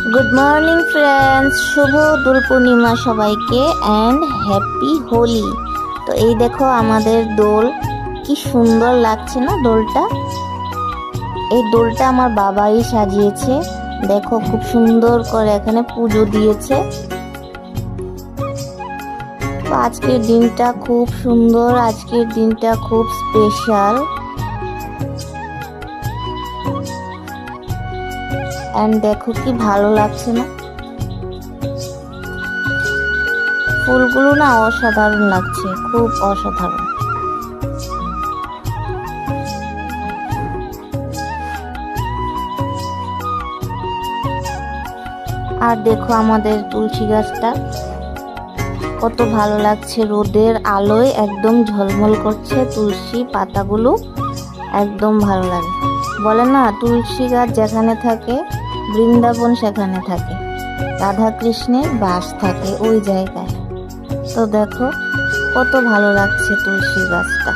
Good morning friends, শুভ দোল পূর্ণিমা সবাইকে and happy Holi. তো এই দেখো আমাদের দোল, কি সুন্দর লাগছে না দোলটা। এই দোলটা আমার বাবাই সাজিয়েছে, দেখো খুব সুন্দর করে এখানে পুজো দিয়েছে। তো আজকের দিনটা খুব সুন্দর, আজকের দিনটা খুব স্পেশাল। এন্ড দেখো কি ভালো লাগছে না, ফুলগুলো না অসাধারণ লাগছে, খুব অসাধারণ। আর দেখো আমাদের তুলসী গাছটা কত ভালো লাগছে, রোদের আলোয় একদম ঝলমল করছে, তুলসী পাতাগুলো একদম ভালো লাগে। বলে না তুলসী গাছ যেখানে থাকে বৃন্দাবন সেখানে থাকে, রাধা কৃষ্ণের বাস থাকে ওই জায়গায়। তো দেখো কত ভালো লাগছে তুলসী গাছটা।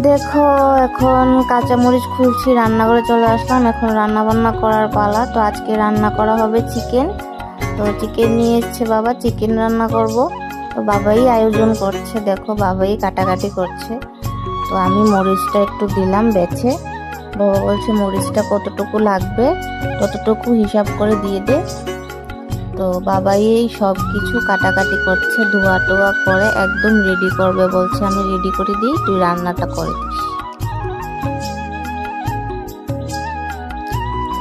দেখো এখন কাঁচামরিচ খুলছি, রান্নাঘরে চলে আসলাম, এখন রান্না বান্না করার পালা। তো আজকে রান্না করা হবে চিকেন। তো চিকেন নিয়ে এসছে বাবা, চিকেন রান্না করব। তো বাবাই আয়োজন করছে, দেখো বাবাই কাটাকাটি করছে। তো আমি মরিচটা একটু দিলাম বেছে, বাবা বলছে মরিচটা কতটুকু লাগবে ততটুকু হিসাব করে দিয়ে দে। তো বাবাই এই সব কিছু কাটাকাটি করছে, ধোয়া টোয়া করে একদম রেডি করবে বলছে, আমি রেডি করে দিই, তুই রান্নাটা করে দিস।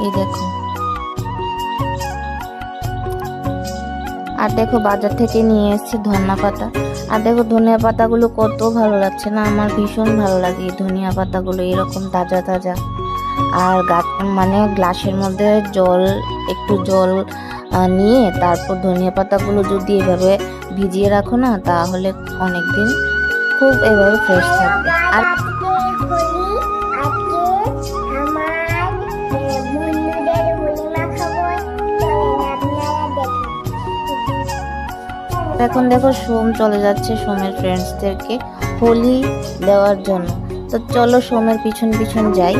এই দেখো, আর দেখো বাজার থেকে নিয়ে এসেছি ধনিয়া পাতা। আর দেখো ধনিয়া পাতাগুলো কত ভালো লাগছে না, আমার ভীষণ ভালো লাগে এই ধনিয়া পাতাগুলো, এরকম তাজা তাজা। আর মানে গ্লাসের মধ্যে একটু জল নিয়ে তারপর ধনিয়া পাতাগুলো যদি এভাবে ভিজিয়ে রাখো না, তাহলে অনেকদিন খুব এভাবে ফ্রেশ থাকবে। আর এখন দেখো সোম চলে যাচ্ছে সোমের ফ্রেন্ডসদেরকে হোলি দেওয়ার জন্য। তো চলো সোমের পিছন পিছন যাই।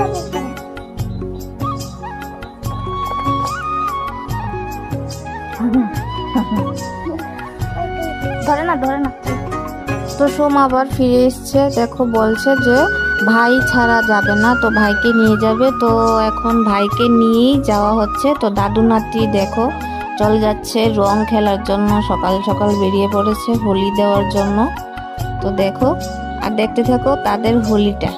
ধরে না। তো সোম আবার ফিরে এসছে, দেখো বলছে যে ভাই ছাড়া যাবে না, তো ভাইকে নিয়ে যাবে। তো এখন ভাইকে নিয়েই যাওয়া হচ্ছে। তো দাদু নাতি দেখো চলে যাচ্ছে রং খেলার জন্য, সকাল সকাল বেরিয়ে পড়েছে হোলি দেওয়ার জন্য। তো দেখো আর দেখতে থাকো তাদের হোলিটা।